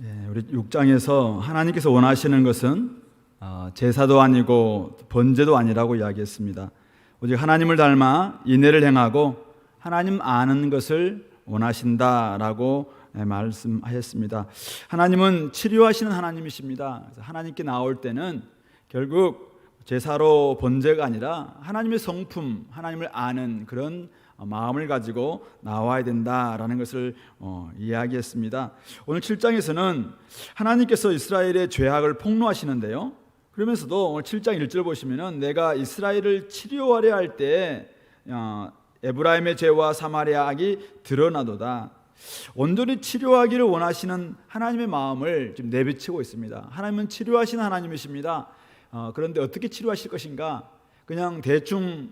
우리 6장에서 하나님께서 원하시는 것은 제사도 아니고 번제도 아니라고 이야기했습니다. 오직 하나님을 닮아 인애를 행하고 하나님 아는 것을 원하신다라고 말씀하셨습니다. 하나님은 치료하시는 하나님이십니다. 그래서 하나님께 나올 때는 결국 제사로 번제가 아니라 하나님의 성품, 하나님을 아는 그런 마음을 가지고 나와야 된다라는 것을 이야기했습니다. 오늘 7장에서는 하나님께서 이스라엘의 죄악을 폭로하시는데요, 그러면서도 오늘 7장 1절 보시면은 내가 이스라엘을 치료하려 할 때 에브라임의 죄와 사마리아 악이 드러나도다. 온전히 치료하기를 원하시는 하나님의 마음을 지금 내비치고 있습니다. 하나님은 치료하시는 하나님이십니다. 그런데 어떻게 치료하실 것인가? 그냥 대충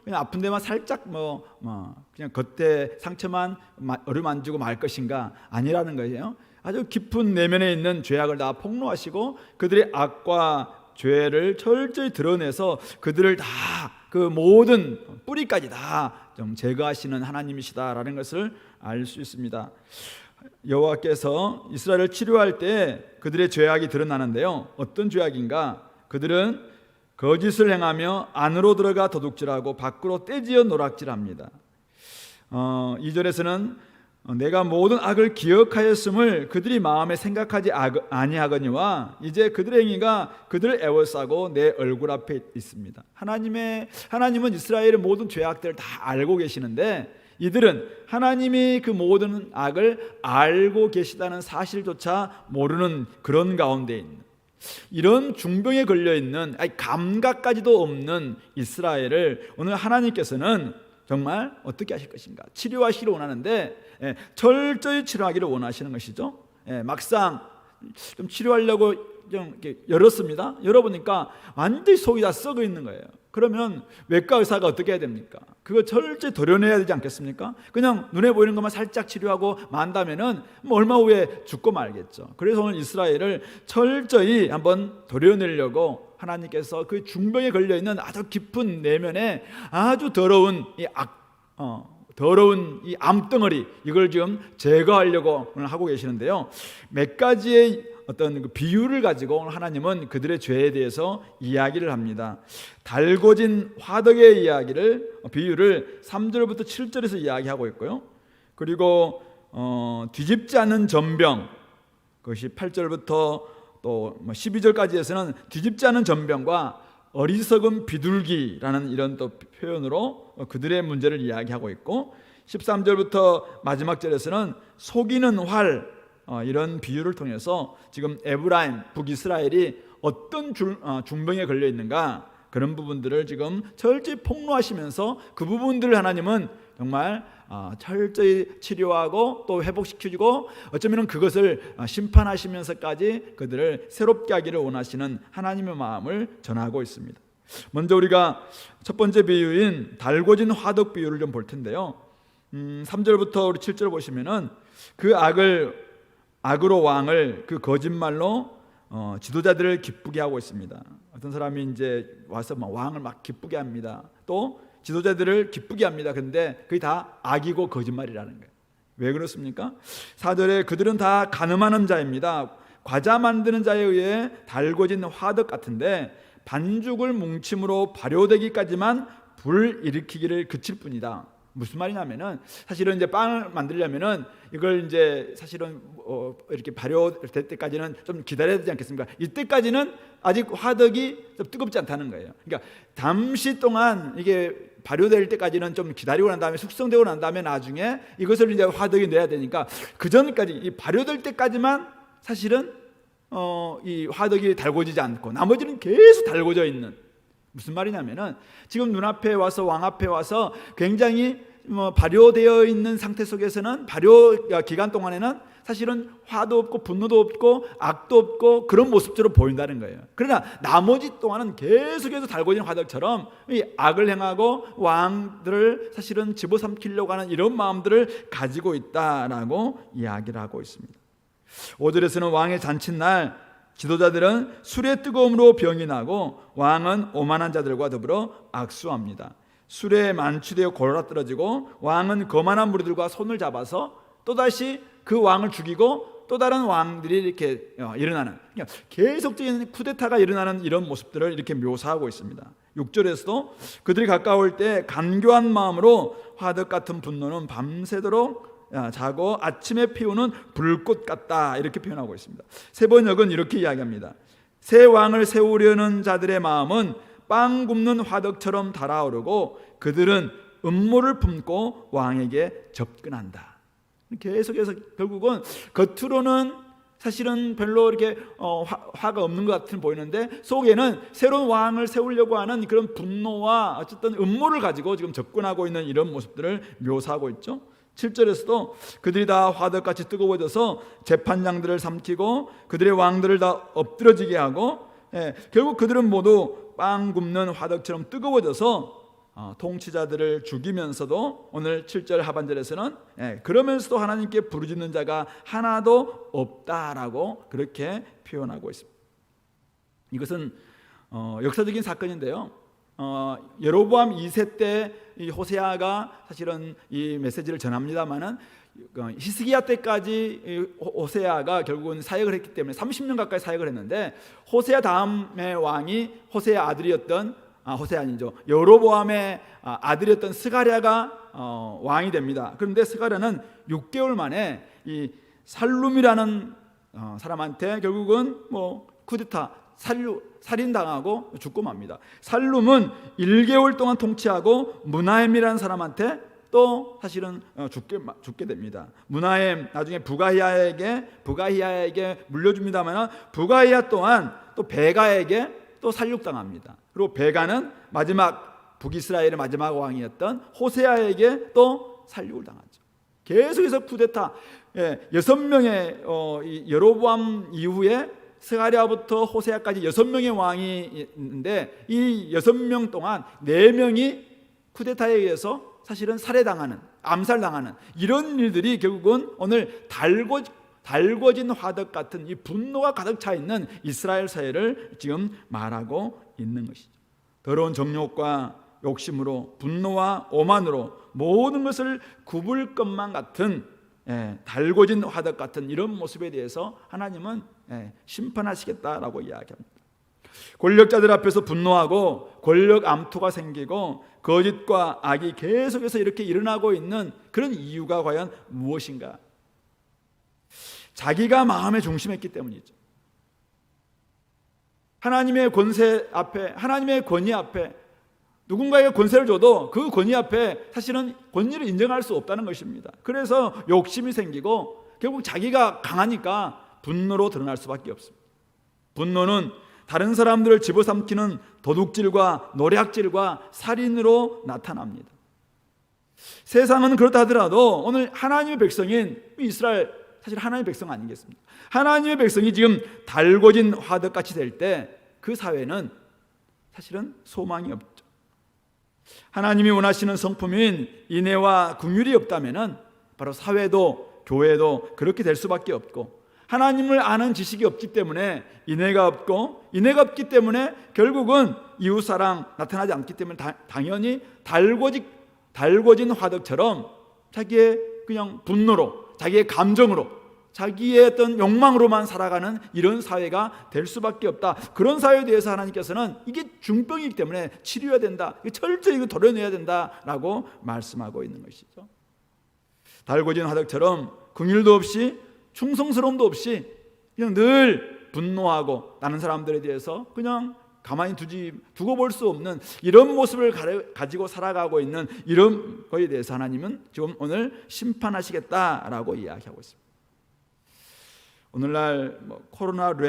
그냥 아픈 데만 살짝 그냥 겉에 상처만 어루만지고 말 것인가? 아니라는 거예요. 아주 깊은 내면에 있는 죄악을 다 폭로하시고 그들의 악과 죄를 철저히 드러내서 그들을 다 그 모든 뿌리까지 다 좀 제거하시는 하나님이시다라는 것을 알 수 있습니다. 여호와께서 이스라엘을 치료할 때 그들의 죄악이 드러나는데요, 어떤 죄악인가? 그들은 거짓을 행하며 안으로 들어가 도둑질하고 밖으로 떼지어 노략질합니다. 2절에서는 내가 모든 악을 기억하였음을 그들이 마음에 생각하지 아니하거니와 이제 그들의 행위가 그들을 애워싸고 내 얼굴 앞에 있습니다. 하나님은 이스라엘의 모든 죄악들을 다 알고 계시는데 이들은 하나님이 그 모든 악을 알고 계시다는 사실조차 모르는 그런 가운데 있는, 이런 중병에 걸려있는 감각까지도 없는 이스라엘을 오늘 하나님께서는 정말 어떻게 하실 것인가? 치료하시기를 원하는데 철저히 치료하기를 원하시는 것이죠. 막상 좀 치료하려고 좀 이렇게 열었습니다. 열어보니까 완전히 속이 다 썩어 있는 거예요. 그러면 외과 의사가 어떻게 해야 됩니까? 그거 철저히 도려내야 되지 않겠습니까? 그냥 눈에 보이는 것만 살짝 치료하고 만다면은 얼마 후에 죽고 말겠죠. 그래서 오늘 이스라엘을 철저히 한번 도려내려고 하나님께서 그 중병에 걸려있는 아주 깊은 내면에 아주 더러운 이 암덩어리, 이걸 지금 제거하려고 오늘 하고 계시는데요, 몇 가지의 어떤 그 비유를 가지고 오늘 하나님은 그들의 죄에 대해서 이야기를 합니다. 달궈진 화덕의 비유를 3절부터 7절에서 이야기하고 있고요, 그리고 뒤집지 않은 전병, 그것이 8절부터 또 12절까지에서는 뒤집지 않은 전병과 어리석은 비둘기라는 이런 또 표현으로 그들의 문제를 이야기하고 있고, 13절부터 마지막 절에서는 속이는 활, 이런 비유를 통해서 지금 에브라임, 북이스라엘이 어떤 중병에 걸려 있는가, 그런 부분들을 지금 철저히 폭로하시면서 그 부분들을 하나님은 정말 철저히 치료하고 또 회복시켜주고 어쩌면 그것을 심판하시면서까지 그들을 새롭게 하기를 원하시는 하나님의 마음을 전하고 있습니다. 먼저 우리가 첫 번째 비유인 달궈진 화덕 비유를 좀 볼 텐데요, 3절부터 우리 7절 보시면은 그 악으로 왕을 그 거짓말로 지도자들을 기쁘게 하고 있습니다. 어떤 사람이 이제 와서 왕을 막 기쁘게 합니다. 또 지도자들을 기쁘게 합니다. 그런데 그게 다 악이고 거짓말이라는 거예요. 왜 그렇습니까? 4절에 그들은 다 가늠하는 자입니다. 과자 만드는 자에 의해 달궈진 화덕 같은데 반죽을 뭉침으로 발효되기까지만 불 일으키기를 그칠 뿐이다. 무슨 말이냐면은 사실은 이제 빵을 만들려면은 이걸 이제 사실은 이렇게 발효될 때까지는 좀 기다려야 되지 않겠습니까? 이때까지는 아직 화덕이 좀 뜨겁지 않다는 거예요. 그러니까 잠시 동안 이게 발효될 때까지는 좀 기다리고 난 다음에 숙성되고 난 다음에 나중에 이것을 이제 화덕이 내야 되니까 그 전까지 이 발효될 때까지만 사실은 이 화덕이 달궈지지 않고 나머지는 계속 달궈져 있는, 무슨 말이냐면은 지금 눈앞에 와서 왕 앞에 와서 굉장히 발효되어 있는 상태 속에서는 발효 기간 동안에는 사실은 화도 없고 분노도 없고 악도 없고 그런 모습처럼 보인다는 거예요. 그러나 나머지 동안은 계속해서 달궈진 화덕처럼 이 악을 행하고 왕들을 사실은 집어삼키려고 하는 이런 마음들을 가지고 있다라고 이야기를 하고 있습니다. 5절에서는 왕의 잔칫날 지도자들은 술의 뜨거움으로 병이 나고 왕은 오만한 자들과 더불어 악수합니다. 술에 만취되어 골아떨어지고 왕은 거만한 무리들과 손을 잡아서 또다시 그 왕을 죽이고 또 다른 왕들이 이렇게 일어나는, 그러니까 계속적인 쿠데타가 일어나는 이런 모습들을 이렇게 묘사하고 있습니다. 6절에서도 그들이 가까울 때 간교한 마음으로 화덕 같은 분노는 밤새도록 자고 아침에 피우는 불꽃 같다, 이렇게 표현하고 있습니다. 세번역은 이렇게 이야기합니다. 새 왕을 세우려는 자들의 마음은 빵 굽는 화덕처럼 달아오르고 그들은 음모를 품고 왕에게 접근한다. 계속해서 결국은 겉으로는 사실은 별로 이렇게 화가 없는 것 같은 보이는데 속에는 새로운 왕을 세우려고 하는 그런 분노와 어쨌든 음모를 가지고 지금 접근하고 있는 이런 모습들을 묘사하고 있죠. 7절에서도 그들이 다 화덕같이 뜨거워져서 재판장들을 삼키고 그들의 왕들을 다 엎드러지게 하고, 결국 그들은 모두 빵 굽는 화덕처럼 뜨거워져서 통치자들을 죽이면서도 오늘 7절 하반절에서는 그러면서도 하나님께 부르짖는 자가 하나도 없다라고 그렇게 표현하고 있습니다. 이것은 역사적인 사건인데요. 여로보암 2세 때 이 호세아가 사실은 이 메시지를 전합니다만은 히스기야 때까지 호세아가 결국은 사역을 했기 때문에 30년 가까이 사역을 했는데, 호세아 다음의 왕이 호세아 아들이었던 호세아 아니죠, 여로보암의 아들이었던 스가랴가 왕이 됩니다. 그런데 스가랴는 6개월 만에 이 살룸이라는 사람한테 결국은 쿠데타 살인당하고 죽고 맙니다. 살룸은 1개월 동안 통치하고 무나엠이라는 사람한테 또 사실은 죽게 됩니다. 무나엠 나중에 부가히야에게 물려줍니다만 부가히야 또한 또 베가에게 또 살육당합니다. 그리고 베가는 마지막 북이스라엘의 마지막 왕이었던 호세아에게 또 살육을 당하죠. 계속해서 쿠데타, 6명의 여로보암 이후에 스가랴부터 호세아까지 6명의 왕이 있는데 이 6명 동안 4명이 쿠데타에 의해서 사실은 살해당하는, 암살당하는 이런 일들이 결국은 오늘 달궈진 화덕 같은 이 분노가 가득 차 있는 이스라엘 사회를 지금 말하고 있는 것이죠. 더러운 정욕과 욕심으로, 분노와 오만으로 모든 것을 굽을 것만 같은 달궈진 화덕 같은 이런 모습에 대해서 하나님은 심판하시겠다라고 이야기합니다. 권력자들 앞에서 분노하고 권력 암투가 생기고 거짓과 악이 계속해서 이렇게 일어나고 있는 그런 이유가 과연 무엇인가? 자기가 마음의 중심했기 때문이죠. 하나님의 권세 앞에, 하나님의 권위 앞에 누군가에게 권세를 줘도 그 권위 앞에 사실은 권위를 인정할 수 없다는 것입니다. 그래서 욕심이 생기고 결국 자기가 강하니까 분노로 드러날 수밖에 없습니다. 분노는 다른 사람들을 집어삼키는 도둑질과 노략질과 살인으로 나타납니다. 세상은 그렇다 하더라도 오늘 하나님의 백성인 이스라엘, 사실 하나님의 백성 아니겠습니까? 하나님의 백성이 지금 달궈진 화덕같이 될 때 그 사회는 사실은 소망이 없죠. 하나님이 원하시는 성품인 인애와 긍휼이 없다면 바로 사회도 교회도 그렇게 될 수밖에 없고, 하나님을 아는 지식이 없기 때문에 인애가 없고, 인애가 없기 때문에 결국은 이웃사랑 나타나지 않기 때문에 당연히 달궈진 화덕처럼 자기의 그냥 분노로, 자기의 감정으로, 자기의 어떤 욕망으로만 살아가는 이런 사회가 될 수밖에 없다. 그런 사회에 대해서 하나님께서는 이게 중병이기 때문에 치료해야 된다, 철저히 이거 도려내야 된다라고 말씀하고 있는 것이죠. 달궈진 화덕처럼 긍휼도 없이 충성스러움도 없이 그냥 늘 분노하고 다른 사람들에 대해서 그냥 가만히 두고 볼 수 없는 이런 모습을 가지고 살아가고 있는 이런 거에 대해서 하나님은 지금 오늘 심판하시겠다라고 이야기하고 있습니다. 오늘날 코로나로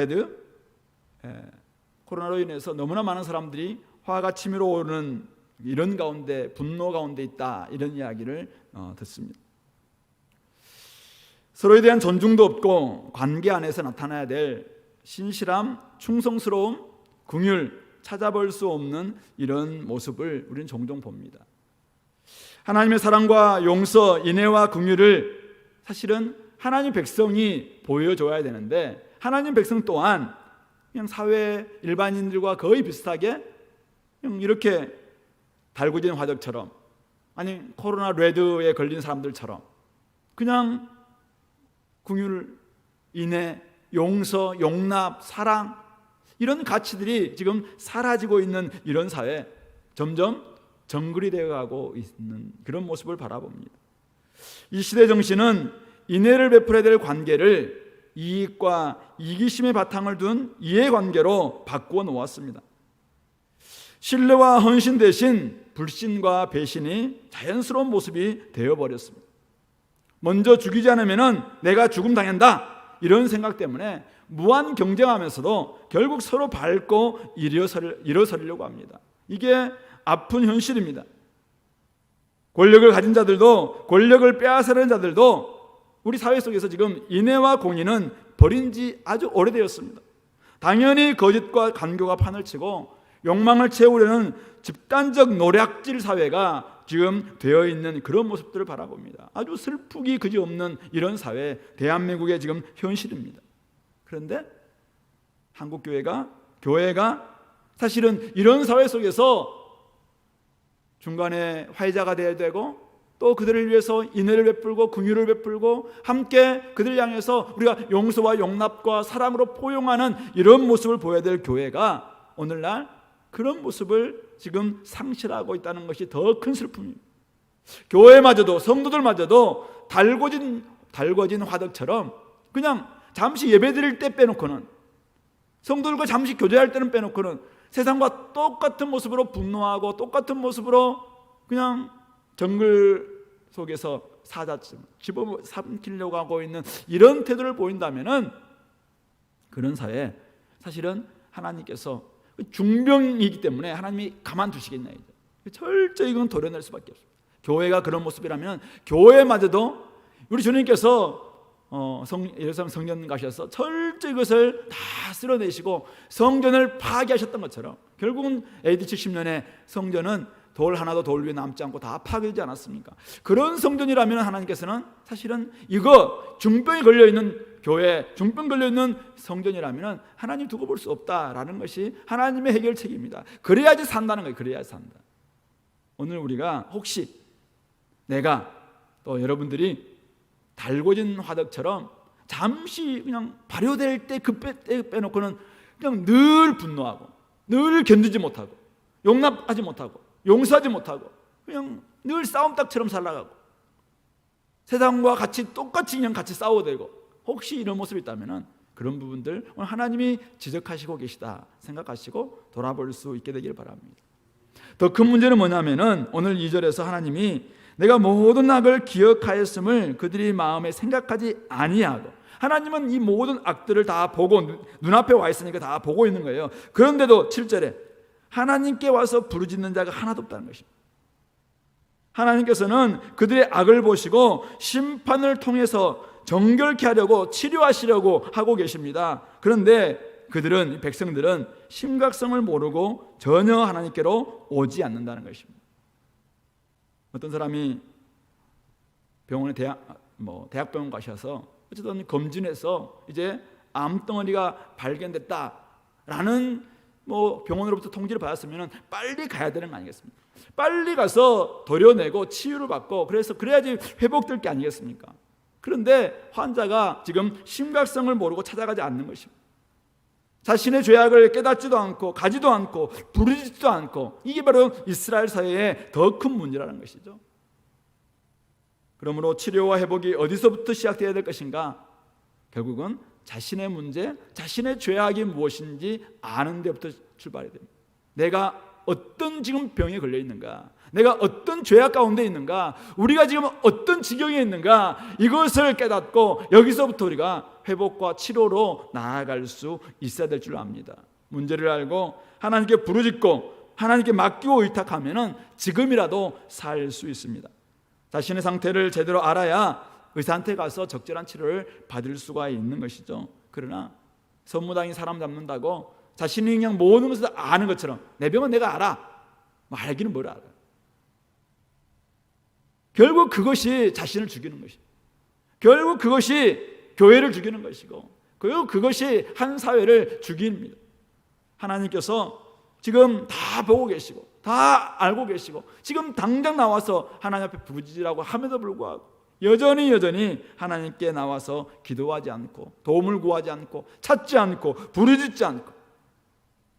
인해서 너무나 많은 사람들이 화가 치밀어 오르는 이런 가운데, 분노 가운데 있다, 이런 이야기를 듣습니다. 서로에 대한 존중도 없고 관계 안에서 나타나야 될 신실함, 충성스러움, 긍휼 찾아볼 수 없는 이런 모습을 우리는 종종 봅니다. 하나님의 사랑과 용서, 인애와 긍휼을 사실은 하나님 백성이 보여줘야 되는데, 하나님 백성 또한 그냥 사회 일반인들과 거의 비슷하게 그냥 이렇게 달구진 화덕처럼, 아니 코로나 레드에 걸린 사람들처럼 그냥 긍휼, 인애, 용서, 용납, 사랑, 이런 가치들이 지금 사라지고 있는 이런 사회, 점점 정글이 되어가고 있는 그런 모습을 바라봅니다. 이 시대 정신은 인애를 베풀어야 될 관계를 이익과 이기심의 바탕을 둔 이해관계로 바꾸어 놓았습니다. 신뢰와 헌신 대신 불신과 배신이 자연스러운 모습이 되어버렸습니다. 먼저 죽이지 않으면 내가 죽음 당한다, 이런 생각 때문에 무한 경쟁하면서도 결국 서로 밟고 일어서려고 합니다. 이게 아픈 현실입니다. 권력을 가진 자들도, 권력을 빼앗으려는 자들도 우리 사회 속에서 지금 인애와 공의는 버린 지 아주 오래되었습니다. 당연히 거짓과 간교가 판을 치고 욕망을 채우려는 집단적 노략질 사회가 지금 되어 있는 그런 모습들을 바라봅니다. 아주 슬프기 그지없는 이런 사회, 대한민국의 지금 현실입니다. 그런데 한국 교회가 사실은 이런 사회 속에서 중간에 화해자가 되어야 되고, 또 그들을 위해서 인애를 베풀고 긍휼을 베풀고 함께 그들을 향해서 우리가 용서와 용납과 사랑으로 포용하는 이런 모습을 보여야 될 교회가 오늘날 그런 모습을 지금 상실하고 있다는 것이 더 큰 슬픔입니다. 교회마저도, 성도들마저도 달궈진 화덕처럼 그냥 잠시 예배드릴 때 빼놓고는, 성도들과 잠시 교제할 때는 빼놓고는 세상과 똑같은 모습으로 분노하고 똑같은 모습으로 그냥 정글 속에서 사자처럼 집어삼키려고 하고 있는 이런 태도를 보인다면은 그런 사회에 사실은 하나님께서 중병이기 때문에 하나님이 가만두시겠냐, 철저히 이건 도려낼 수밖에 없습니다. 교회가 그런 모습이라면 교회마저도 우리 주님께서 예루살렘 성전 가셔서 철저히 그것을 다 쓸어내시고 성전을 파괴하셨던 것처럼 결국은 AD 70년에 성전은 돌 하나도 돌 위에 남지 않고 다 파괴되지 않았습니까? 그런 성전이라면 하나님께서는 사실은 이거 중병이 걸려있는 교회, 중병 걸려있는 성전이라면 하나님 두고 볼 수 없다라는 것이 하나님의 해결책입니다. 그래야지 산다는 거예요. 그래야지 산다. 오늘 우리가 혹시 내가 또 여러분들이 달궈진 화덕처럼 잠시 그냥 발효될 때 빼놓고는 그냥 늘 분노하고 늘 견디지 못하고 용납하지 못하고 용서하지 못하고 그냥 늘 싸움닭처럼 살아가고 세상과 똑같이 그냥 같이 싸워대고, 혹시 이런 모습이 있다면 그런 부분들 오늘 하나님이 지적하시고 계시다 생각하시고 돌아볼 수 있게 되기를 바랍니다. 더 큰 문제는 뭐냐면은 오늘 2절에서 하나님이 내가 모든 악을 기억하였음을 그들이 마음에 생각하지 아니하고, 하나님은 이 모든 악들을 다 보고 눈앞에 와 있으니까 다 보고 있는 거예요. 그런데도 7절에 하나님께 와서 부르짖는 자가 하나도 없다는 것입니다. 하나님께서는 그들의 악을 보시고 심판을 통해서 정결케 하려고 치료하시려고 하고 계십니다. 그런데 그들은, 백성들은 심각성을 모르고 전혀 하나님께로 오지 않는다는 것입니다. 어떤 사람이 병원에 대학병원 가셔서 어쨌든 검진해서 이제 암덩어리가 발견됐다라는 병원으로부터 통지를 받았으면 빨리 가야 되는 거 아니겠습니까? 빨리 가서 도려내고 치유를 받고 그래야지 회복될 게 아니겠습니까? 그런데 환자가 지금 심각성을 모르고 찾아가지 않는 것입니다. 자신의 죄악을 깨닫지도 않고 가지도 않고 부르짖지도 않고, 이게 바로 이스라엘 사회의 더 큰 문제라는 것이죠. 그러므로 치료와 회복이 어디서부터 시작되어야 될 것인가? 결국은 자신의 문제, 자신의 죄악이 무엇인지 아는 데부터 출발해야 됩니다. 내가 어떤 지금 병에 걸려 있는가, 내가 어떤 죄악 가운데 있는가, 우리가 지금 어떤 지경에 있는가, 이것을 깨닫고 여기서부터 우리가 회복과 치료로 나아갈 수 있어야 될 줄 압니다. 문제를 알고 하나님께 부르짖고 하나님께 맡기고 의탁하면 지금이라도 살 수 있습니다. 자신의 상태를 제대로 알아야 의사한테 가서 적절한 치료를 받을 수가 있는 것이죠. 그러나 선무당이 사람 잡는다고 자신이 그냥 모든 것을 아는 것처럼 내 병은 내가 알아, 알기는 뭘 알아. 결국 그것이 자신을 죽이는 것이고, 결국 그것이 교회를 죽이는 것이고, 결국 그것이 한 사회를 죽입니다. 하나님께서 지금 다 보고 계시고 다 알고 계시고 지금 당장 나와서 하나님 앞에 부르짖으라고 함에도 불구하고 여전히 하나님께 나와서 기도하지 않고 도움을 구하지 않고 찾지 않고 부르짖지 않고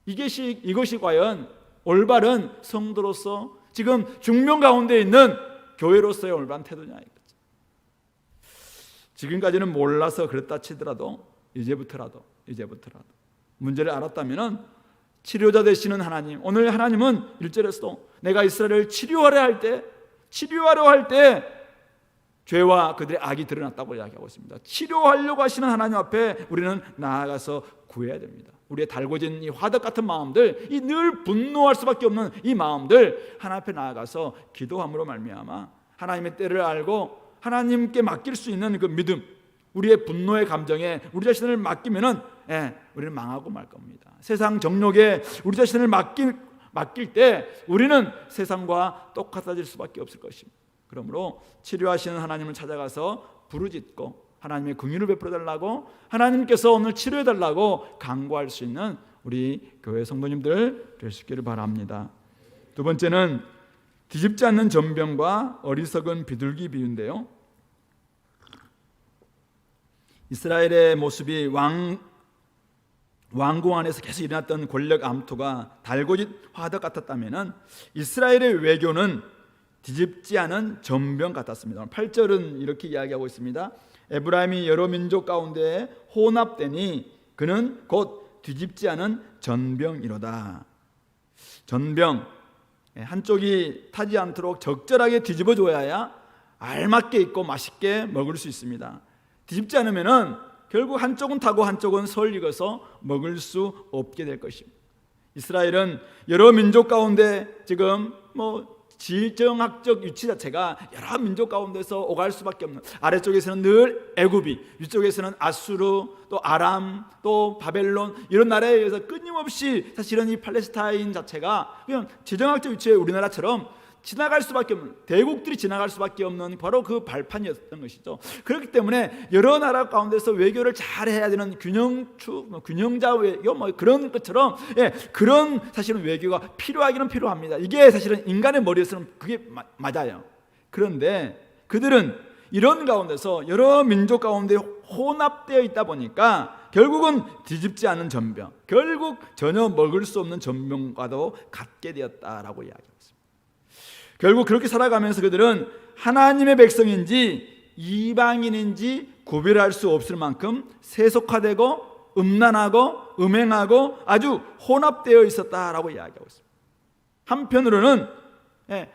이것이 과연 올바른 성도로서 지금 중병 가운데 있는 교회로서의 올바른 태도냐 이거죠. 지금까지는 몰라서 그랬다 치더라도 이제부터라도 문제를 알았다면 치료자 되시는 하나님, 오늘 하나님은 1절에서도 내가 이스라엘을 치료하려 할 때 죄와 그들의 악이 드러났다고 이야기하고 있습니다. 치료하려고 하시는 하나님 앞에 우리는 나아가서 구해야 됩니다. 우리의 달궈진 이 화덕 같은 마음들, 이 늘 분노할 수밖에 없는 이 마음들 하나님 앞에 나아가서 기도함으로 말미암아 하나님의 때를 알고 하나님께 맡길 수 있는 그 믿음, 우리의 분노의 감정에 우리 자신을 맡기면은 우리는 망하고 말 겁니다. 세상 정욕에 우리 자신을 맡길 때 우리는 세상과 똑같아질 수밖에 없을 것입니다. 그러므로 치료하시는 하나님을 찾아가서 부르짖고 하나님의 긍휼을 베풀어 달라고, 하나님께서 오늘 치료해 달라고 간구할 수 있는 우리 교회 성도님들 될 수 있기를 바랍니다. 두 번째는 뒤집지 않는 전병과 어리석은 비둘기 비유인데요, 이스라엘의 모습이 왕궁 안에서 계속 일어났던 권력 암투가 달궈진 화덕 같았다면 이스라엘의 외교는 뒤집지 않은 전병 같았습니다. 8절은 이렇게 이야기하고 있습니다. 에브라임이 여러 민족 가운데 혼합되니 그는 곧 뒤집지 않은 전병이로다. 전병, 한쪽이 타지 않도록 적절하게 뒤집어 줘야 알맞게 있고 맛있게 먹을 수 있습니다. 뒤집지 않으면은 결국 한쪽은 타고 한쪽은 설 익어서 먹을 수 없게 될 것입니다. 이스라엘은 여러 민족 가운데 지금 지정학적 위치 자체가 여러 민족 가운데서 오갈 수밖에 없는, 아래쪽에서는 늘 애굽이, 위쪽에서는 아수르, 또 아람, 또 바벨론, 이런 나라에 의해서 끊임없이 사실은 이 팔레스타인 자체가 그냥 지정학적 위치에 우리나라처럼 지나갈 수밖에 없는, 대국들이 지나갈 수밖에 없는 바로 그 발판이었던 것이죠. 그렇기 때문에 여러 나라 가운데서 외교를 잘 해야 되는 균형자 외교 그런 것처럼 그런 사실은 외교가 필요하기는 필요합니다. 이게 사실은 인간의 머리에서는 그게 맞아요. 그런데 그들은 이런 가운데서 여러 민족 가운데 혼합되어 있다 보니까 결국은 뒤집지 않은 전병, 결국 전혀 먹을 수 없는 전병과도 같게 되었다라고 이야기합니다. 결국 그렇게 살아가면서 그들은 하나님의 백성인지 이방인인지 구별할 수 없을 만큼 세속화되고 음란하고 음행하고 아주 혼합되어 있었다라고 이야기하고 있습니다. 한편으로는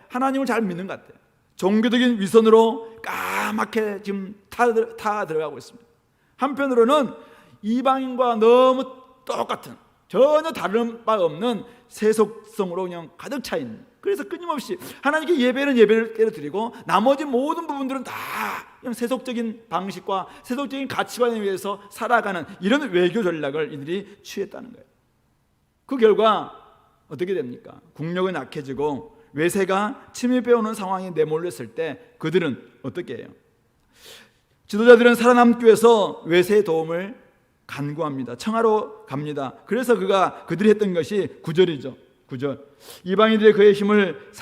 하나님을 잘 믿는 것 같아요. 종교적인 위선으로 까맣게 지금 타 들어가고 있습니다. 한편으로는 이방인과 너무 똑같은, 전혀 다른 바 없는 세속성으로 그냥 가득 차 있는, 그래서 끊임없이 하나님께 예배를 드리고 나머지 모든 부분들은 다 그냥 세속적인 방식과 세속적인 가치관에 의해서 살아가는 이런 외교 전략을 이들이 취했다는 거예요. 그 결과 어떻게 됩니까? 국력은 약해지고 외세가 침입해오는 상황에 내몰렸을 때 그들은 어떻게 해요? 지도자들은 살아남기 위해서 외세의 도움을 간구합니다. 청하러 갑니다. 그래서 그들이 했던 것이 9절이죠. 9절. 이방인들이 그의 힘을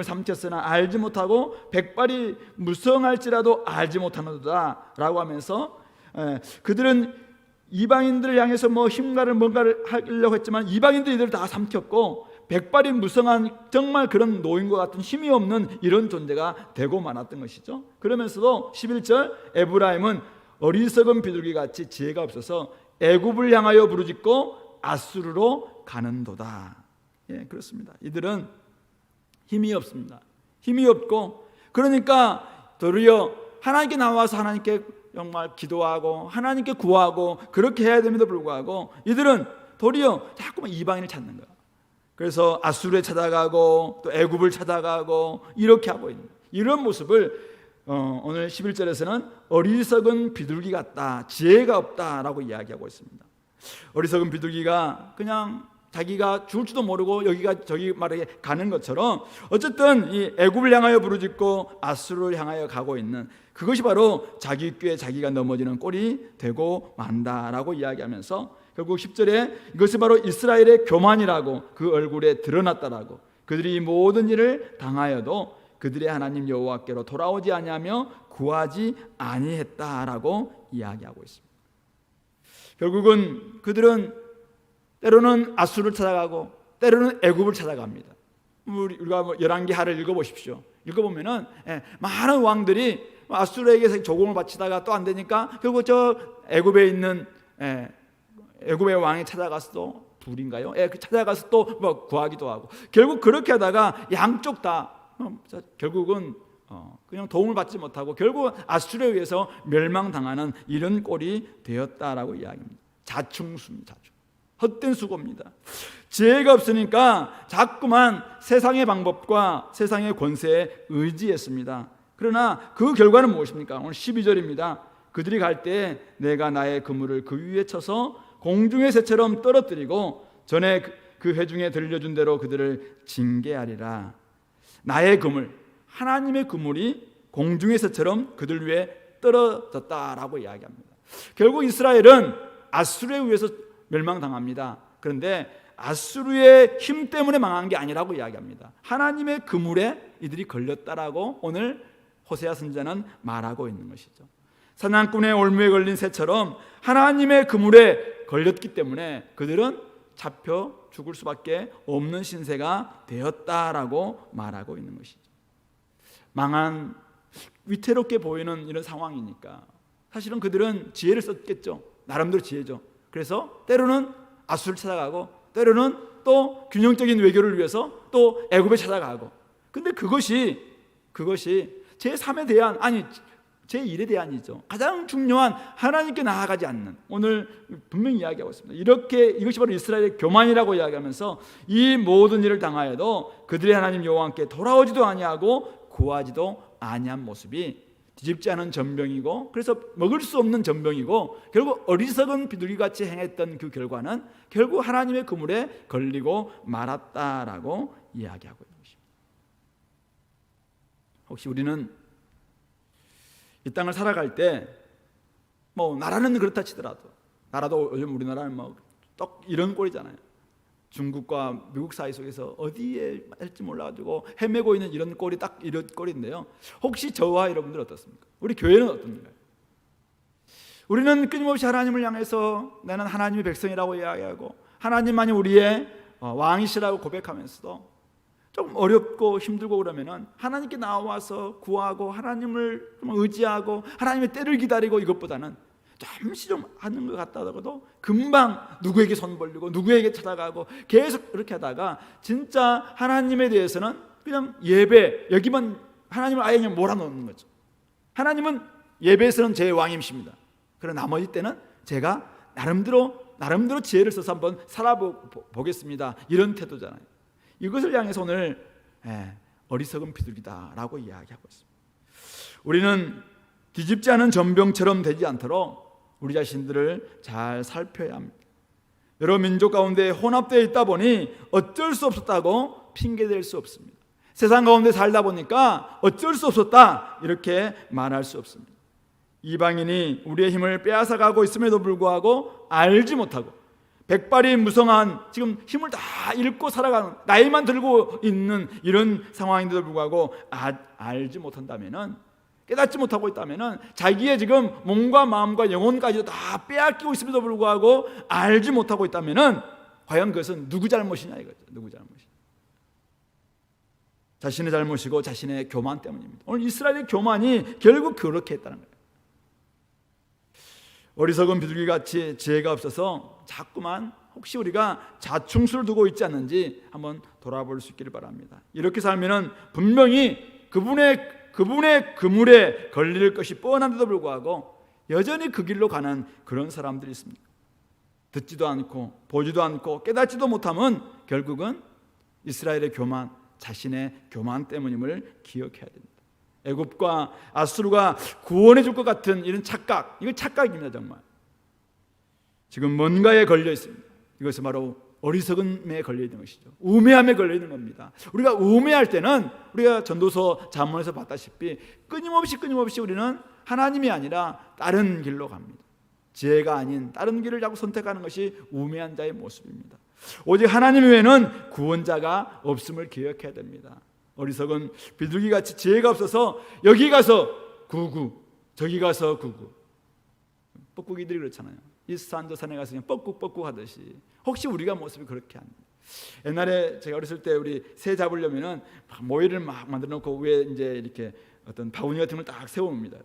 삼켰으나 알지 못하고 백발이 무성할지라도 알지 못하는도다 라고 하면서 그들은 이방인들을 향해서 힘과를 뭔가를 하려고 했지만 이방인들이 이들을 다 삼켰고 백발이 무성한 정말 그런 노인과 같은 힘이 없는 이런 존재가 되고 말았던 것이죠. 그러면서도 11절 에브라임은 어리석은 비둘기같이 지혜가 없어서 애굽을 향하여 부르짖고 아수르로 가는도다. 그렇습니다. 이들은 힘이 없습니다. 힘이 없고 그러니까 도리어 하나님께 나와서 하나님께 정말 기도하고 하나님께 구하고 그렇게 해야 됨에도 불구하고 이들은 도리어 자꾸만 이방인을 찾는 거예요. 그래서 아수르에 찾아가고 또 애굽을 찾아가고 이렇게 하고 있는 이런 모습을 오늘 11절에서는 어리석은 비둘기 같다, 지혜가 없다라고 이야기하고 있습니다. 어리석은 비둘기가 그냥 자기가 죽을지도 모르고 여기가 저기 말에 가는 것처럼 어쨌든 이 애굽을 향하여 부르짖고 아수르를 향하여 가고 있는 그것이 바로 자기 꾀에 자기가 넘어지는 꼴이 되고 만다라고 이야기하면서 결국 10절에 이것이 바로 이스라엘의 교만이라고 그 얼굴에 드러났다라고, 그들이 모든 일을 당하여도 그들의 하나님 여호와께로 돌아오지 아니하며 구하지 아니했다라고 이야기하고 있습니다. 결국은 그들은 때로는 아수르를 찾아가고 때로는 애굽을 찾아갑니다. 우리가 열왕기 하를 읽어보십시오. 읽어보면은 많은 왕들이 아수르에게서 조공을 바치다가 또 안 되니까 결국 저 애굽에 있는 애굽의 왕이 찾아가서 둘인가요? 찾아가서 또 뭐 구하기도 하고 결국 그렇게 하다가 양쪽 다 결국은 그냥 도움을 받지 못하고 결국 아수르에 의해서 멸망당하는 이런 꼴이 되었다라고 이야기합니다. 자충수입니다. 헛된 수고입니다. 지혜가 없으니까 자꾸만 세상의 방법과 세상의 권세에 의지했습니다. 그러나 그 결과는 무엇입니까? 오늘 12절입니다. 그들이 갈 때 내가 나의 그물을 그 위에 쳐서 공중의 새처럼 떨어뜨리고 전에 그 회중에 들려준 대로 그들을 징계하리라. 나의 그물, 하나님의 그물이 공중의 새처럼 그들 위에 떨어졌다라고 이야기합니다. 결국 이스라엘은 아수르에 의해서 멸망당합니다. 그런데 아수르의 힘 때문에 망한 게 아니라고 이야기합니다. 하나님의 그물에 이들이 걸렸다라고 오늘 호세아 선지자는 말하고 있는 것이죠. 사냥꾼의 올무에 걸린 새처럼 하나님의 그물에 걸렸기 때문에 그들은 잡혀 죽을 수밖에 없는 신세가 되었다라고 말하고 있는 것이죠. 망한 위태롭게 보이는 이런 상황이니까 사실은 그들은 지혜를 썼겠죠. 나름대로 지혜죠. 그래서 때로는 아수를 찾아가고 때로는 또 균형적인 외교를 위해서 또 애굽에 찾아가고 근데 그것이 제3의 대안 아니 제1의 대안이죠. 가장 중요한 하나님께 나아가지 않는 오늘 분명히 이야기하고 있습니다. 이것이 바로 이스라엘의 교만이라고 이야기하면서 이 모든 일을 당하여도 그들의 하나님 여호와께 돌아오지도 아니하고 구하지도 아니한 모습이 뒤집지 않은 전병이고 그래서 먹을 수 없는 전병이고 결국 어리석은 비둘기같이 행했던 그 결과는 결국 하나님의 그물에 걸리고 말았다라고 이야기하고 있는 것입니다. 혹시 우리는 이 땅을 살아갈 때 뭐 나라는 그렇다 치더라도 나라도 요즘 우리나라는 뭐 딱 이런 꼴이잖아요. 중국과 미국 사이 속에서 어디에 할지 몰라가지고 헤매고 있는 이런 꼴이 딱 이런 꼴인데요. 혹시 저와 여러분들 어떻습니까? 우리 교회는 어떻습니까? 우리는 끊임없이 하나님을 향해서 나는 하나님의 백성이라고 이야기하고 하나님만이 우리의 왕이시라고 고백하면서도 좀 어렵고 힘들고 그러면은 하나님께 나와서 구하고 하나님을 좀 의지하고 하나님의 때를 기다리고 이것보다는 잠시 좀 하는 것 같다 하더라도 금방 누구에게 손 벌리고 누구에게 찾아가고 계속 그렇게 하다가 진짜 하나님에 대해서는 그냥 예배 여기만 하나님을 아예 그냥 몰아넣는 거죠. 하나님은 예배에서는 제 왕임이십니다. 그러나 나머지 때는 제가 나름대로 지혜를 써서 한번 살아보겠습니다. 이런 태도잖아요. 이것을 향해서 오늘 어리석은 비둘기다라고 이야기하고 있습니다. 우리는 뒤집지 않은 전병처럼 되지 않도록 우리 자신들을 잘 살펴야 합니다. 여러 민족 가운데 혼합되어 있다 보니 어쩔 수 없었다고 핑계댈 수 없습니다. 세상 가운데 살다 보니까 어쩔 수 없었다 이렇게 말할 수 없습니다. 이방인이 우리의 힘을 빼앗아가고 있음에도 불구하고 알지 못하고 백발이 무성한 지금 힘을 다 잃고 살아가는 나이만 들고 있는 이런 상황인데도 불구하고 알지 못한다면은 깨닫지 못하고 있다면은 자기의 지금 몸과 마음과 영혼까지도 다 빼앗기고 있음에도 불구하고 알지 못하고 있다면은 과연 그것은 누구 잘못이냐 이거죠. 누구 잘못이냐. 자신의 잘못이고 자신의 교만 때문입니다. 오늘 이스라엘의 교만이 결국 그렇게 했다는 거예요. 어리석은 비둘기같이 지혜가 없어서 자꾸만 혹시 우리가 자충수를 두고 있지 않는지 한번 돌아볼 수 있기를 바랍니다. 이렇게 살면은 분명히 그분의 그물에 걸릴 것이 뻔한데도 불구하고 여전히 그 길로 가는 그런 사람들이 있습니다. 듣지도 않고 보지도 않고 깨닫지도 못하면 결국은 이스라엘의 교만, 자신의 교만 때문임을 기억해야 됩니다. 애굽과 아수르가 구원해 줄 것 같은 이런 착각, 이건 착각입니다. 정말 지금 뭔가에 걸려 있습니다. 이것은 바로 어리석음에 걸려 있는 것이죠. 우매함에 걸려 있는 겁니다. 우리가 우매할 때는 우리가 전도서 잠언에서 봤다시피 끊임없이 우리는 하나님이 아니라 다른 길로 갑니다. 지혜가 아닌 다른 길을 자꾸 선택하는 것이 우매한 자의 모습입니다. 오직 하나님 외에는 구원자가 없음을 기억해야 됩니다. 어리석은 비둘기같이 지혜가 없어서 여기 가서 구구, 저기 가서 구구. 뻐꾸기들이 그렇잖아요. 이 산 저 산에 가서 그냥 뻐꾹뻐꾹 하듯이. 혹시 우리가 모습이 그렇게 합니다. 옛날에 제가 어렸을 때 우리 새 잡으려면은 모이를 막 만들어 놓고 위에 이제 이렇게 어떤 바구니 같은 걸 딱 세워놓습니다.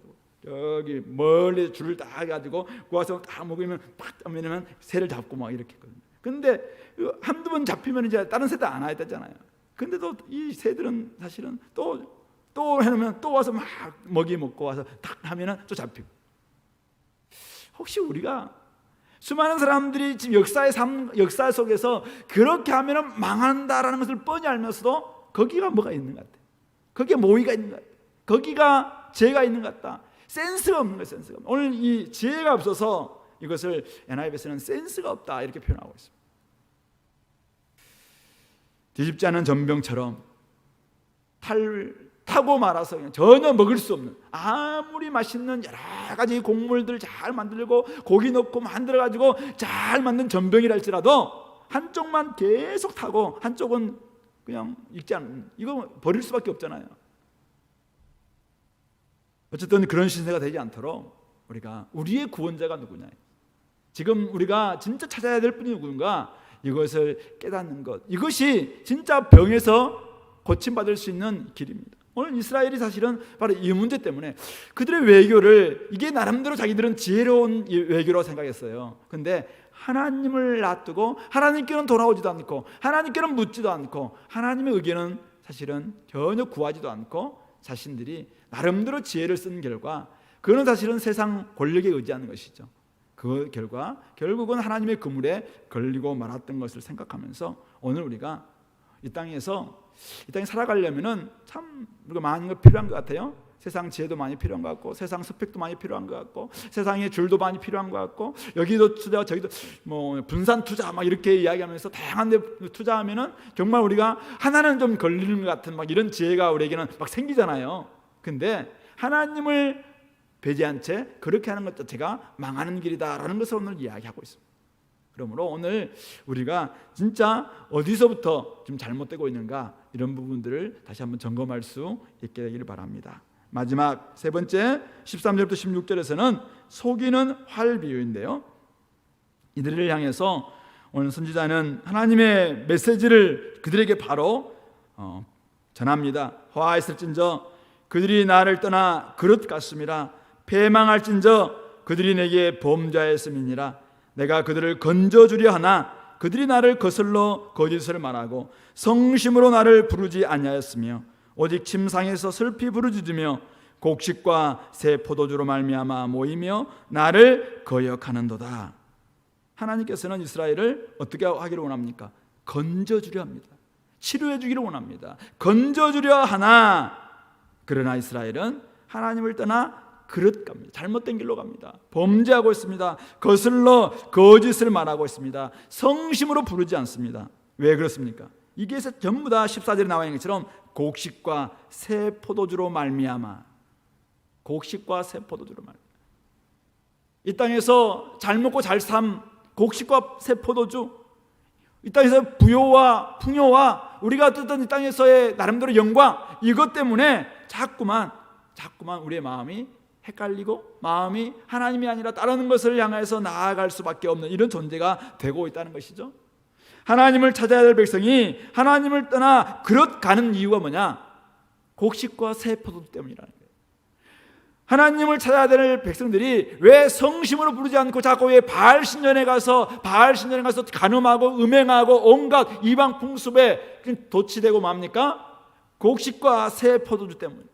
여기 멀리 줄을 딱 해가지고 구워서 딱 먹으면 팍 따면 새를 잡고 막 이렇게 했거든요. 근데 한두 번 잡히면 이제 다른 새도 안 와야 되잖아요. 근데도 이 새들은 사실은 또 해놓으면 또 와서 막 먹이 먹고 와서 탁 하면은 또 잡히고. 혹시 우리가 수많은 사람들이 지금 역사 속에서 그렇게 하면은 망한다라는 것을 뻔히 알면서도 거기가 뭐가 있는 것 같아. 거기에 모의가 있는 것 같아. 거기가 죄가 있는 것 같다. 센스가 없는 거예요. 센스가. 오늘 이 지혜가 없어서 이것을 NIV에서는 센스가 없다 이렇게 표현하고 있습니다. 뒤집지 않은 전병처럼 타고 말아서 그냥 전혀 먹을 수 없는, 아무리 맛있는 여러 가지 곡물들 잘 만들고 고기 넣고 만들어가지고 잘 만든 전병이라 할지라도 한쪽만 계속 타고 한쪽은 그냥 익지 않는, 이거 버릴 수밖에 없잖아요. 어쨌든 그런 신세가 되지 않도록 우리가 우리의 구원자가 누구냐, 지금 우리가 진짜 찾아야 될 분이 누군가, 이것을 깨닫는 것, 이것이 진짜 병에서 고침받을 수 있는 길입니다. 오늘 이스라엘이 사실은 바로 이 문제 때문에 그들의 외교를, 이게 나름대로 자기들은 지혜로운 외교라고 생각했어요. 근데 하나님을 놔두고 하나님께는 돌아오지도 않고 하나님께는 묻지도 않고 하나님의 의견은 사실은 전혀 구하지도 않고 자신들이 나름대로 지혜를 쓴 결과, 그거는 사실은 세상 권력에 의지하는 것이죠. 그 결과 결국은 하나님의 그물에 걸리고 말았던 것을 생각하면서 오늘 우리가 이 땅에 살아가려면은 참 우리가 많은 거 필요한 것 같아요. 세상 지혜도 많이 필요한 것 같고, 세상 스펙도 많이 필요한 것 같고, 세상의 줄도 많이 필요한 것 같고, 여기도 투자 저기도 뭐 분산 투자 막 이렇게 이야기하면서 다양한 데 투자하면은 정말 우리가 하나는 좀 걸리는 것 같은 막 이런 지혜가 우리에게는 막 생기잖아요. 근데 하나님을 배제한 채 그렇게 하는 것 자체가 망하는 길이다라는 것을 오늘 이야기하고 있습니다. 그러므로 오늘 우리가 진짜 어디서부터 좀 잘못되고 있는가, 이런 부분들을 다시 한번 점검할 수 있게 되기를 바랍니다. 마지막 세 번째 13절부터 16절에서는 속이는 활 비유인데요, 이들을 향해서 오늘 선지자는 하나님의 메시지를 그들에게 바로 전합니다. 화하였을진저 그들이 나를 떠나 그릇 같음이라, 패망할진저 그들이 내게 범죄하였음이니라. 내가 그들을 건져주려 하나 그들이 나를 거슬러 거짓을 말하고 성심으로 나를 부르지 아니하였으며 오직 침상에서 슬피 부르짖으며 곡식과 새 포도주로 말미암아 모이며 나를 거역하는도다. 하나님께서는 이스라엘을 어떻게 하기를 원합니까? 건져주려 합니다. 치료해 주기를 원합니다. 건져주려 하나, 그러나 이스라엘은 하나님을 떠나 그릇 갑니다. 잘못된 길로 갑니다. 범죄하고 있습니다. 거슬러 거짓을 말하고 있습니다. 성심으로 부르지 않습니다. 왜 그렇습니까? 이게 전부 다 14절에 나와 있는 것처럼 곡식과 새 포도주로 말미암아, 곡식과 새 포도주로 말미암아. 이 땅에서 잘 먹고 잘 삶, 곡식과 새 포도주, 이 땅에서 부요와 풍요와 우리가 어떤 이 땅에서의 나름대로 영광, 이것 때문에 자꾸만 우리의 마음이 헷갈리고 마음이 하나님이 아니라 다른 것을 향해서 나아갈 수밖에 없는 이런 존재가 되고 있다는 것이죠. 하나님을 찾아야 될 백성이 하나님을 떠나 그릇 가는 이유가 뭐냐? 곡식과 새 포도주 때문이라는 거예요. 하나님을 찾아야 될 백성들이 왜 성심으로 부르지 않고 자꾸 왜 바알 신전에 가서 간음하고 음행하고 온갖 이방 풍습에 도취되고 맙니까? 곡식과 새 포도주 때문에.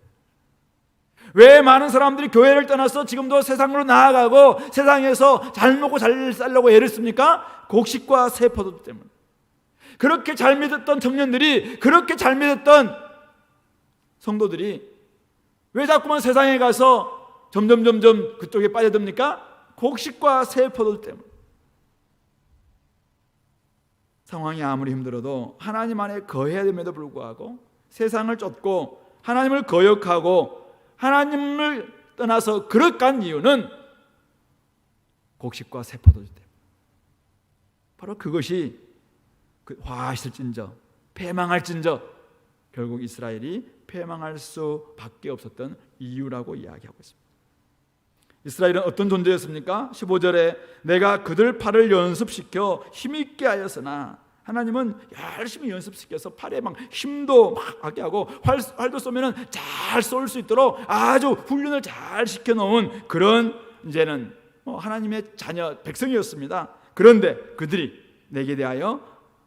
왜 많은 사람들이 교회를 떠나서 지금도 세상으로 나아가고 세상에서 잘 먹고 잘 살려고 애를 씁니까? 곡식과 새 포도주 때문에. 그렇게 잘 믿었던 청년들이, 그렇게 잘 믿었던 성도들이 왜 자꾸만 세상에 가서 점점 그쪽에 빠져듭니까? 곡식과 새 포도주 때문에. 상황이 아무리 힘들어도 하나님 안에 거해야 됨에도 불구하고 세상을 쫓고 하나님을 거역하고 하나님을 떠나서 그릇 간 이유는 곡식과 새 포도주 때문에. 바로 그것이 화하실진저, 패망할진저, 결국 이스라엘이 패망할 수밖에 없었던 이유라고 이야기하고 있습니다. 이스라엘은 어떤 존재였습니까? 15절에 내가 그들 팔을 연습시켜 힘있게 하였으나, 하나님은 열심히 연습시켜서 팔에 막 힘도 막 하게 하고 활도 쏘면은 잘 쏠 수 있도록 아주 훈련을 잘 시켜놓은 그런 이제는 하나님의 자녀 백성이었습니다. 그런데 그들이 내게 대하여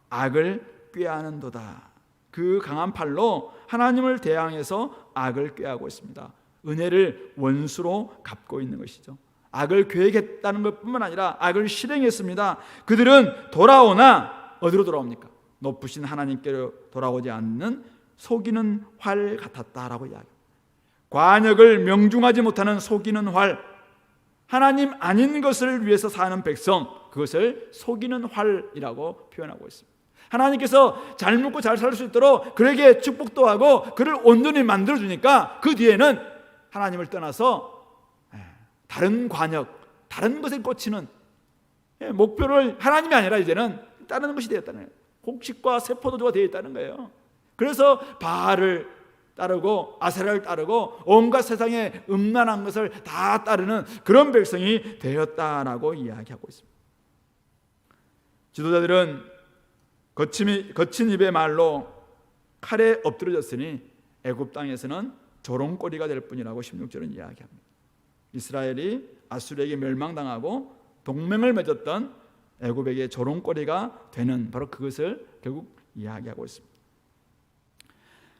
악을 꾀하는도다. 그 강한 팔로 하나님을 대항해서 악을 꾀하고 있습니다. 은혜를 원수로 갚고 있는 것이죠. 악을 계획했다는 것뿐만 아니라 악을 실행했습니다. 그들은 돌아오나 어디로 돌아옵니까? 높으신 하나님께로 돌아오지 않는 속이는 활 같았다라고 이야기합니다. 관역을 명중하지 못하는 속이는 활, 하나님 아닌 것을 위해서 사는 백성, 그것을 속이는 활이라고 표현하고 있습니다. 하나님께서 잘 먹고 잘 살 수 있도록 그에게 축복도 하고 그를 온전히 만들어주니까 그 뒤에는 하나님을 떠나서 다른 관역, 다른 것에 꽂히는 목표를 하나님이 아니라 이제는 다른 것이 되었다는 거예요. 곡식과 세포도주가 되어 있다는 거예요. 그래서 바알을 따르고 아세라를 따르고 온갖 세상의 음란한 것을 다 따르는 그런 백성이 되었다라고 이야기하고 있습니다. 지도자들은 거친 입의 말로 칼에 엎드려졌으니 애굽 땅에서는 조롱거리가 될 뿐이라고 16절은 이야기합니다. 이스라엘이 아수르에게 멸망당하고 동맹을 맺었던 애굽에게 조롱거리가 되는 바로 그것을 결국 이야기하고 있습니다.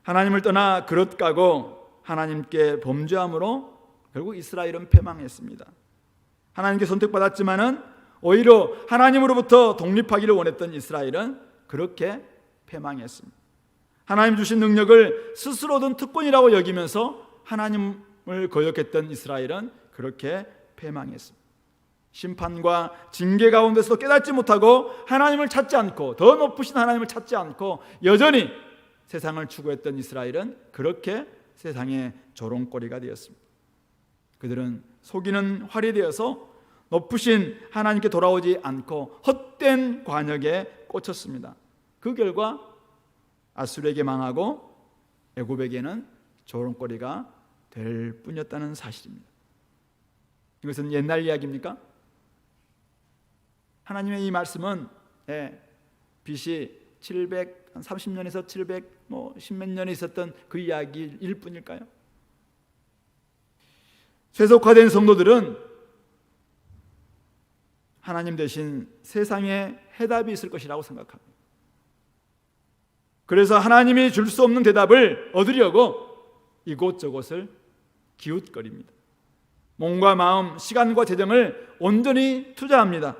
하나님을 떠나 그릇 까고 하나님께 범죄함으로 결국 이스라엘은 패망했습니다. 하나님께 선택받았지만은 오히려 하나님으로부터 독립하기를 원했던 이스라엘은 그렇게 패망했습니다. 하나님 주신 능력을 스스로 얻은 특권이라고 여기면서 하나님을 거역했던 이스라엘은 그렇게 패망했습니다. 심판과 징계 가운데서도 깨닫지 못하고 하나님을 찾지 않고 더 높으신 하나님을 찾지 않고 여전히 세상을 추구했던 이스라엘은 그렇게 세상의 조롱거리가 되었습니다. 그들은 속이는 활이 되어서 높으신 하나님께 돌아오지 않고 헛된 관역에 꽂혔습니다. 그 결과 아수르에게 망하고 애굽에게는 조롱거리가 될 뿐이었다는 사실입니다. 이것은 옛날 이야기입니까? 하나님의 이 말씀은 BC 730년에서 710몇 년에 있었던 그 이야기일 뿐일까요? 세속화된 성도들은 하나님 대신 세상에 해답이 있을 것이라고 생각합니다. 그래서 하나님이 줄 수 없는 대답을 얻으려고 이곳저곳을 기웃거립니다. 몸과 마음, 시간과 재정을 온전히 투자합니다.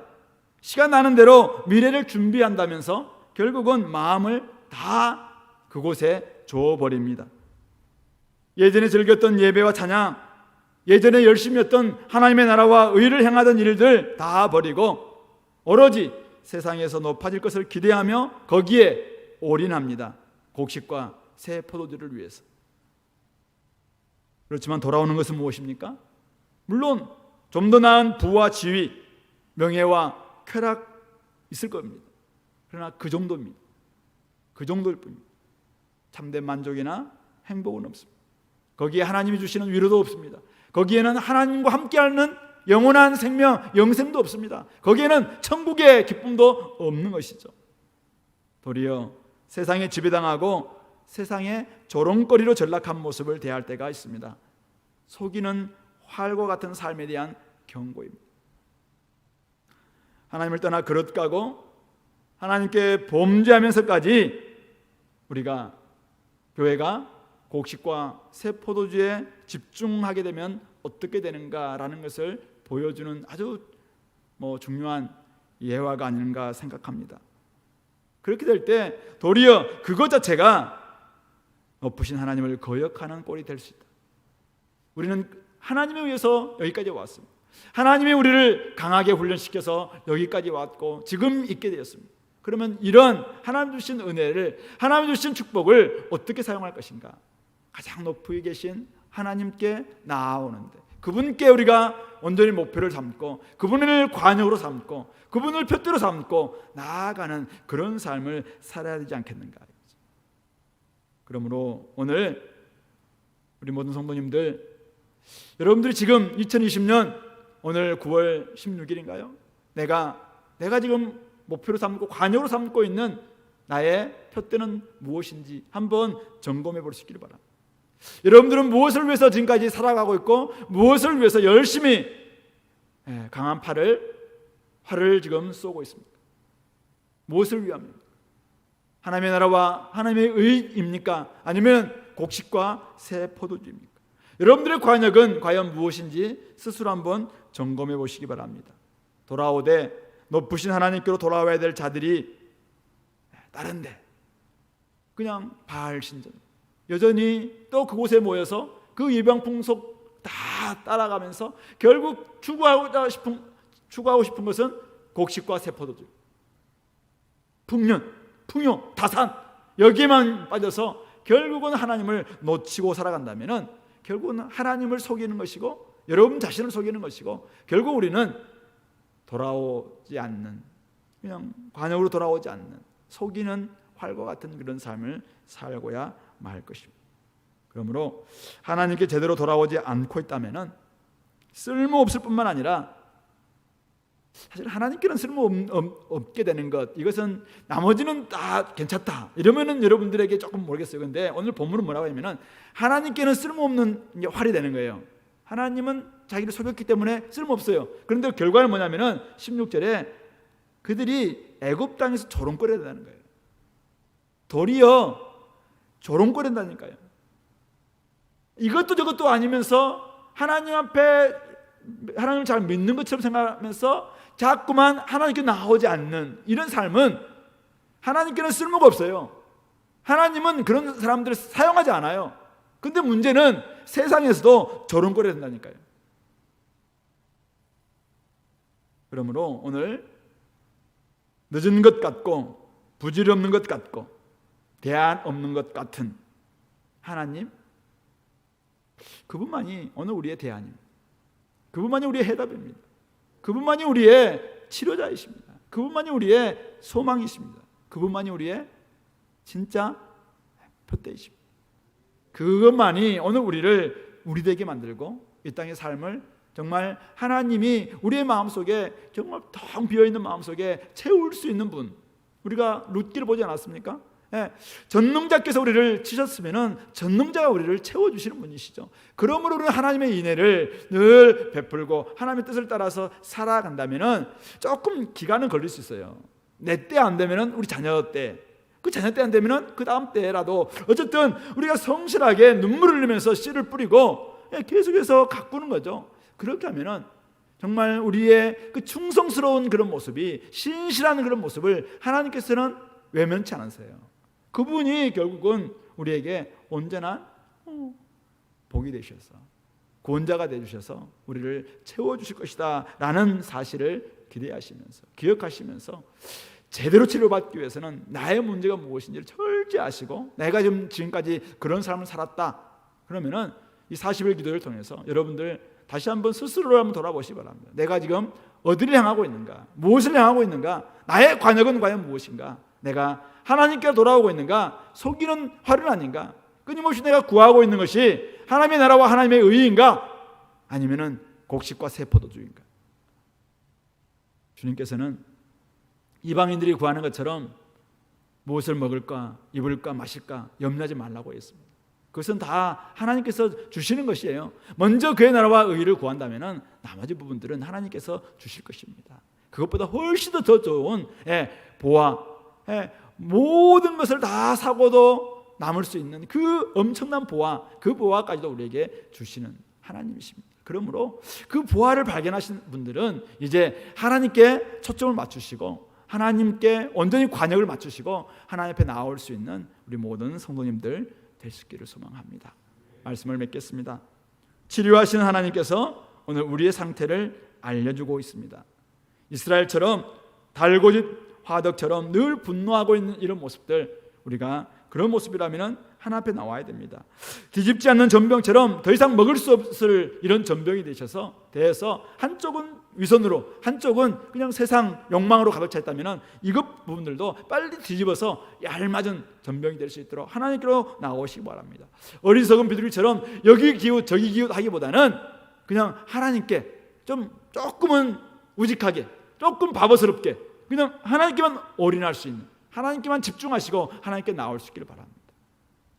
시간 나는 대로 미래를 준비한다면서 결국은 마음을 다 그곳에 줘버립니다. 예전에 즐겼던 예배와 찬양, 예전에 열심히 했던 하나님의 나라와 의를 행하던 일들 다 버리고 오로지 세상에서 높아질 것을 기대하며 거기에 올인합니다. 곡식과 새 포도주를 위해서. 그렇지만 돌아오는 것은 무엇입니까? 물론 좀 더 나은 부와 지위, 명예와 쾌락 있을 겁니다. 그러나 그 정도입니다. 그 정도일 뿐입니다. 참된 만족이나 행복은 없습니다. 거기에 하나님이 주시는 위로도 없습니다. 거기에는 하나님과 함께하는 영원한 생명, 영생도 없습니다. 거기에는 천국의 기쁨도 없는 것이죠. 도리어 세상에 지배당하고 세상의 조롱거리로 전락한 모습을 대할 때가 있습니다. 속이는 활과 같은 삶에 대한 경고입니다. 하나님을 떠나 그릇 까고 하나님께 범죄하면서까지 우리가 교회가 곡식과 새 포도주에 집중하게 되면 어떻게 되는가라는 것을 보여주는 아주 중요한 예화가 아닌가 생각합니다. 그렇게 될 때 도리어 그것 자체가 높으신 하나님을 거역하는 꼴이 될 수 있다. 우리는 하나님에 의해서 여기까지 왔습니다. 하나님이 우리를 강하게 훈련시켜서 여기까지 왔고 지금 있게 되었습니다. 그러면 이런 하나님 주신 은혜를, 하나님 주신 축복을 어떻게 사용할 것인가? 가장 높이 계신 하나님께 나아오는데 그분께 우리가 온전히 목표를 삼고 그분을 관역으로 삼고 그분을 표대로 삼고 나아가는 그런 삶을 살아야 되지 않겠는가? 그러므로 오늘 우리 모든 성도님들, 여러분들이 지금 2020년 오늘 9월 16일인가요? 내가 지금 목표로 삼고 관역으로 삼고 있는 나의 표대는 무엇인지 한번 점검해 볼 수 있기를 바랍니다. 여러분들은 무엇을 위해서 지금까지 살아가고 있고 무엇을 위해서 열심히 강한 활을 지금 쏘고 있습니까? 무엇을 위함입니까? 하나님의 나라와 하나님의 의입니까? 아니면 곡식과 새 포도주입니까? 여러분들의 관역은 과연 무엇인지 스스로 한번 점검해 보시기 바랍니다. 돌아오되 높으신 하나님께로 돌아와야 될 자들이 다른데 그냥 바알 신전, 여전히 또 그곳에 모여서 그 이방 풍속 다 따라가면서 결국 추구하고 싶은 것은 곡식과 새 포도주, 풍년, 풍요, 다산, 여기에만 빠져서 결국은 하나님을 놓치고 살아간다면 결국은 하나님을 속이는 것이고 여러분 자신을 속이는 것이고 결국 우리는 돌아오지 않는, 그냥 관역으로 돌아오지 않는 속이는 활과 같은 그런 삶을 살고야 말 것입니다. 그러므로 하나님께 제대로 돌아오지 않고 있다면 쓸모없을 뿐만 아니라 사실 하나님께는 쓸모없게 되는 것, 이것은 나머지는 다 괜찮다 이러면은 여러분들에게 조금 모르겠어요. 그런데 오늘 본문은 뭐라고 하냐면 하나님께는 쓸모없는 활이 되는 거예요. 하나님은 자기를 속였기 때문에 쓸모없어요. 그런데 결과는 뭐냐면은 16절에 그들이 애굽 땅에서 조롱거려야 된다는 거예요. 도리어 조롱거린다니까요. 이것도 저것도 아니면서 하나님 앞에 하나님을 잘 믿는 것처럼 생각하면서 자꾸만 하나님께 나오지 않는 이런 삶은 하나님께는 쓸모가 없어요. 하나님은 그런 사람들을 사용하지 않아요. 근데 문제는 세상에서도 조롱거려야 된다니까요. 그러므로 오늘 늦은 것 같고 부질없는 것 같고 대안 없는 것 같은 하나님, 그분만이 오늘 우리의 대안입니다. 그분만이 우리의 해답입니다. 그분만이 우리의 치료자이십니다. 그분만이 우리의 소망이십니다. 그분만이 우리의 진짜 표대이십니다. 그것만이 오늘 우리 되게 만들고 이 땅의 삶을 정말 하나님이 우리의 마음속에 정말 텅 비어있는 마음속에 채울 수 있는 분, 우리가 룻기를 보지 않았습니까? 전능자께서 우리를 치셨으면 전능자가 우리를 채워주시는 분이시죠. 그러므로 우리는 하나님의 인애를 늘 베풀고 하나님의 뜻을 따라서 살아간다면 조금 기간은 걸릴 수 있어요. 내 때 안 되면 우리 자녀 때, 그 자녀 때 안 되면 그 다음 때라도 어쨌든 우리가 성실하게 눈물을 흘리면서 씨를 뿌리고 계속해서 가꾸는 거죠. 그렇게 하면 정말 우리의 그 충성스러운 그런 모습이, 신실한 그런 모습을 하나님께서는 외면치 않으세요. 그분이 결국은 우리에게 언제나 복이 되셔서 구원자가 되주셔서 우리를 채워주실 것이다 라는 사실을 기대하시면서 기억하시면서 제대로 치료받기 위해서는 나의 문제가 무엇인지를 철저히 아시고 내가 지금까지 그런 삶을 살았다 그러면은 이 40일 기도를 통해서 여러분들 다시 한번 스스로를 한번 돌아보시기 바랍니다. 내가 지금 어디를 향하고 있는가, 무엇을 향하고 있는가, 나의 관역은 과연 무엇인가, 내가 하나님께 돌아오고 있는가, 속이는 활은 아닌가, 끊임없이 내가 구하고 있는 것이 하나님의 나라와 하나님의 의인가, 아니면은 곡식과 새 포도주인가. 주님께서는 이방인들이 구하는 것처럼 무엇을 먹을까, 입을까, 마실까 염려하지 말라고 했습니다. 그것은 다 하나님께서 주시는 것이에요. 먼저 그의 나라와 의를 구한다면 나머지 부분들은 하나님께서 주실 것입니다. 그것보다 훨씬 더 좋은 보화, 모든 것을 다 사고도 남을 수 있는 그 엄청난 보화, 그 보화까지도 우리에게 주시는 하나님이십니다. 그러므로 그 보화를 발견하신 분들은 이제 하나님께 초점을 맞추시고 하나님께 온전히 관역을 맞추시고 하나님 앞에 나올 수 있는 우리 모든 성도님들 될 수 있기를 소망합니다. 말씀을 맺겠습니다. 치료하시는 하나님께서 오늘 우리의 상태를 알려주고 있습니다. 이스라엘처럼 달궈진 화덕처럼 늘 분노하고 있는 이런 모습들 우리가 그런 모습이라면 하나님 앞에 나와야 됩니다. 뒤집지 않는 전병처럼 더 이상 먹을 수 없을 이런 전병이 되어서 한쪽은 위선으로, 한쪽은 그냥 세상 욕망으로 가득 차 있다면 이것 부분들도 빨리 뒤집어서 얄맞은 전병이 될 수 있도록 하나님께로 나오시기 바랍니다. 어리석은 비둘기처럼 여기 기웃 저기 기웃 하기보다는 그냥 하나님께 조금은 우직하게, 조금 바보스럽게 그냥 하나님께만 올인할 수 있는, 하나님께만 집중하시고 하나님께 나올 수 있기를 바랍니다.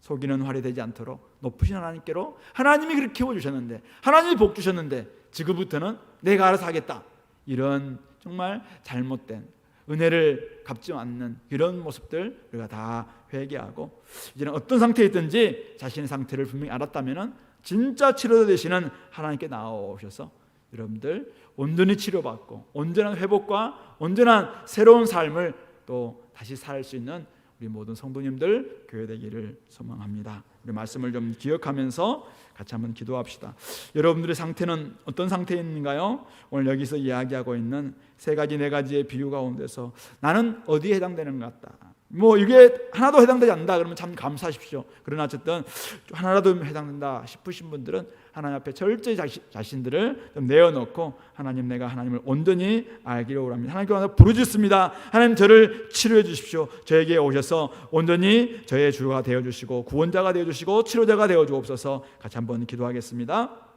속이는 활이 되지 않도록 높으신 하나님께로, 하나님이 그렇게 키워주셨는데, 하나님이 복 주셨는데 지금부터는 내가 알아서 하겠다, 이런 정말 잘못된 은혜를 갚지 않는 이런 모습들 우리가 다 회개하고, 이제는 어떤 상태에 있든지 자신의 상태를 분명히 알았다면 진짜 치료자 되시는 하나님께 나오셔서 여러분들 온전히 치료받고 온전한 회복과 온전한 새로운 삶을 또 다시 살 수 있는 우리 모든 성도님들 교회 되기를 소망합니다. 우리 말씀을 좀 기억하면서 같이 한번 기도합시다. 여러분들의 상태는 어떤 상태인가요? 오늘 여기서 이야기하고 있는 세 가지 네 가지의 비유 가운데서 나는 어디에 해당되는 것 같다, 이게 하나도 해당되지 않는다 그러면 참 감사하십시오. 그러나 어쨌든 하나라도 해당된다 싶으신 분들은 하나님 앞에 철저히 자신들을 좀 내어놓고 하나님, 내가 하나님을 온전히 알기를 원합니다. 하나님께 부르짖습니다. 하나님, 저를 치료해 주십시오. 저에게 오셔서 온전히 저의 주가 되어주시고 구원자가 되어주시고 치료자가 되어주옵소서. 같이 한번 기도하겠습니다.